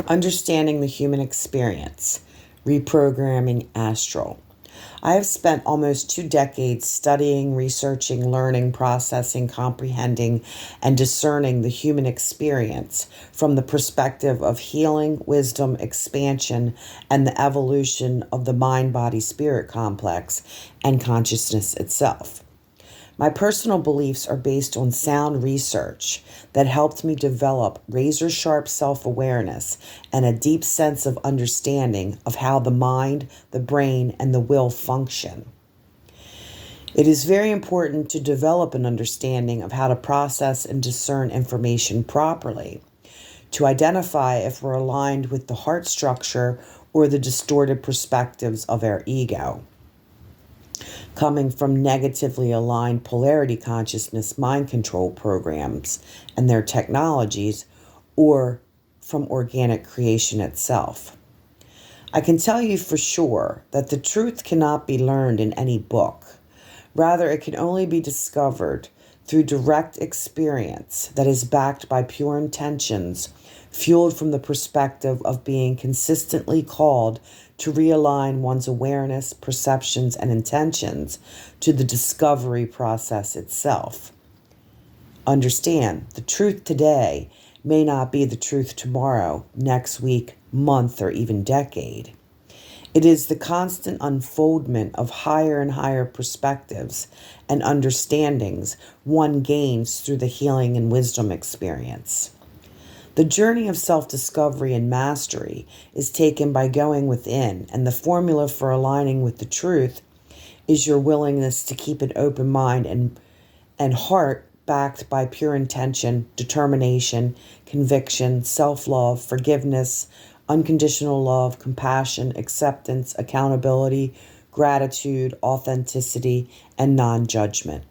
Understanding the Human Experience, Reprogramming Astral. I have spent almost 2 decades studying, researching, learning, processing, comprehending, and discerning the human experience from the perspective of healing, wisdom, expansion, and the evolution of the mind-body-spirit complex and consciousness itself. My personal beliefs are based on sound research that helped me develop razor-sharp self-awareness and a deep sense of understanding of how the mind, the brain, and the will function. It is very important to develop an understanding of how to process and discern information properly, to identify if we're aligned with the heart structure or the distorted perspectives of our ego, coming from negatively aligned polarity consciousness mind control programs and their technologies, or from organic creation itself. I can tell you for sure that the truth cannot be learned in any book. Rather, it can only be discovered through direct experience that is backed by pure intentions, fueled from the perspective of being consistently called to realign one's awareness, perceptions, and intentions to the discovery process itself. Understand, the truth today may not be the truth tomorrow, next week, month, or even decade. It is the constant unfoldment of higher and higher perspectives and understandings one gains through the healing and wisdom experience. The journey of self-discovery and mastery is taken by going within, and the formula for aligning with the truth is your willingness to keep an open mind and heart backed by pure intention, determination, conviction, self-love, forgiveness, unconditional love, compassion, acceptance, accountability, gratitude, authenticity, and non-judgment.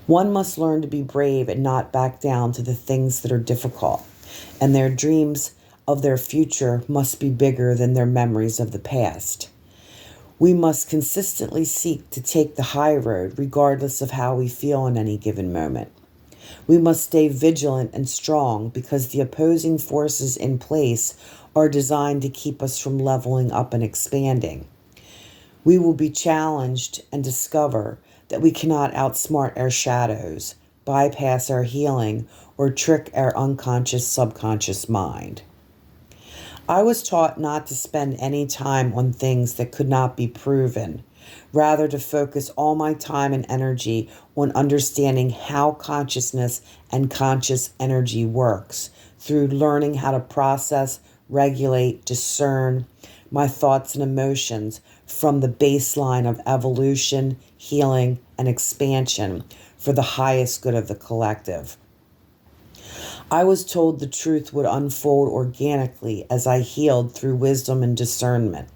One must learn to be brave and not back down to the things that are difficult, and their dreams of their future must be bigger than their memories of the past. We must consistently seek to take the high road regardless of how we feel in any given moment. We must stay vigilant and strong because the opposing forces in place are designed to keep us from leveling up and expanding. We will be challenged and discover that we cannot outsmart our shadows, bypass our healing, or trick our unconscious subconscious mind. I was taught not to spend any time on things that could not be proven, rather to focus all my time and energy on understanding how consciousness and conscious energy works through learning how to process, regulate, discern my thoughts and emotions from the baseline of evolution, healing, and expansion for the highest good of the collective. I was told the truth would unfold organically as I healed through wisdom and discernment.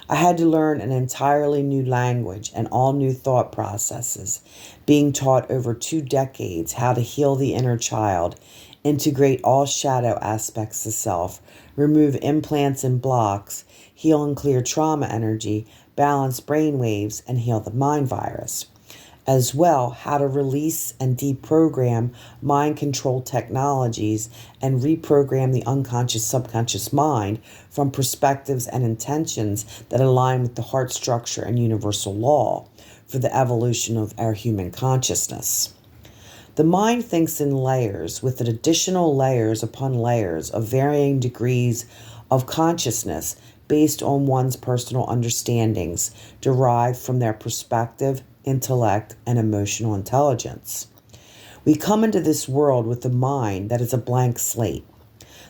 I had to learn an entirely new language and all new thought processes, being taught over 2 decades how to heal the inner child, integrate all shadow aspects of self, remove implants and blocks, heal and clear trauma energy, balance brain waves, and heal the mind virus. As well, how to release and deprogram mind control technologies and reprogram the unconscious subconscious mind from perspectives and intentions that align with the heart structure and universal law for the evolution of our human consciousness. The mind thinks in layers, with additional layers upon layers of varying degrees of consciousness based on one's personal understandings derived from their perspective, intellect, and emotional intelligence. We come into this world with a mind that is a blank slate.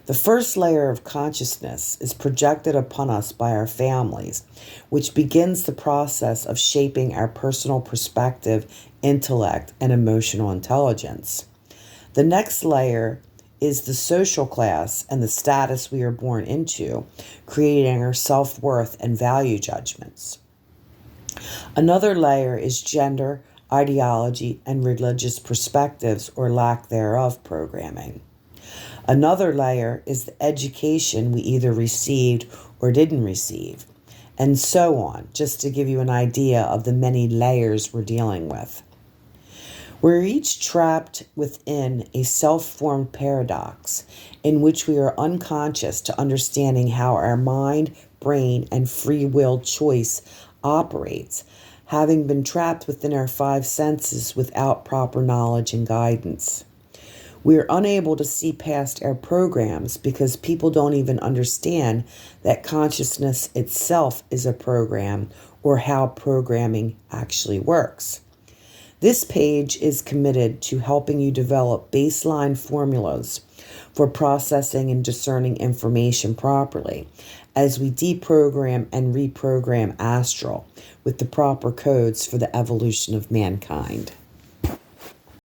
The first layer of consciousness is projected upon us by our families, which begins the process of shaping our personal perspective, intellect, and emotional intelligence. The next layer is the social class and the status we are born into, creating our self-worth and value judgments. Another layer is gender, ideology, and religious perspectives or lack thereof programming. Another layer is the education we either received or didn't receive, and so on, just to give you an idea of the many layers we're dealing with. We're each trapped within a self-formed paradox in which we are unconscious to understanding how our mind, brain, and free will choice operates, having been trapped within our five senses without proper knowledge and guidance. We are unable to see past our programs because people don't even understand that consciousness itself is a program or how programming actually works. This page is committed to helping you develop baseline formulas for processing and discerning information properly as we deprogram and reprogram astral with the proper codes for the evolution of mankind.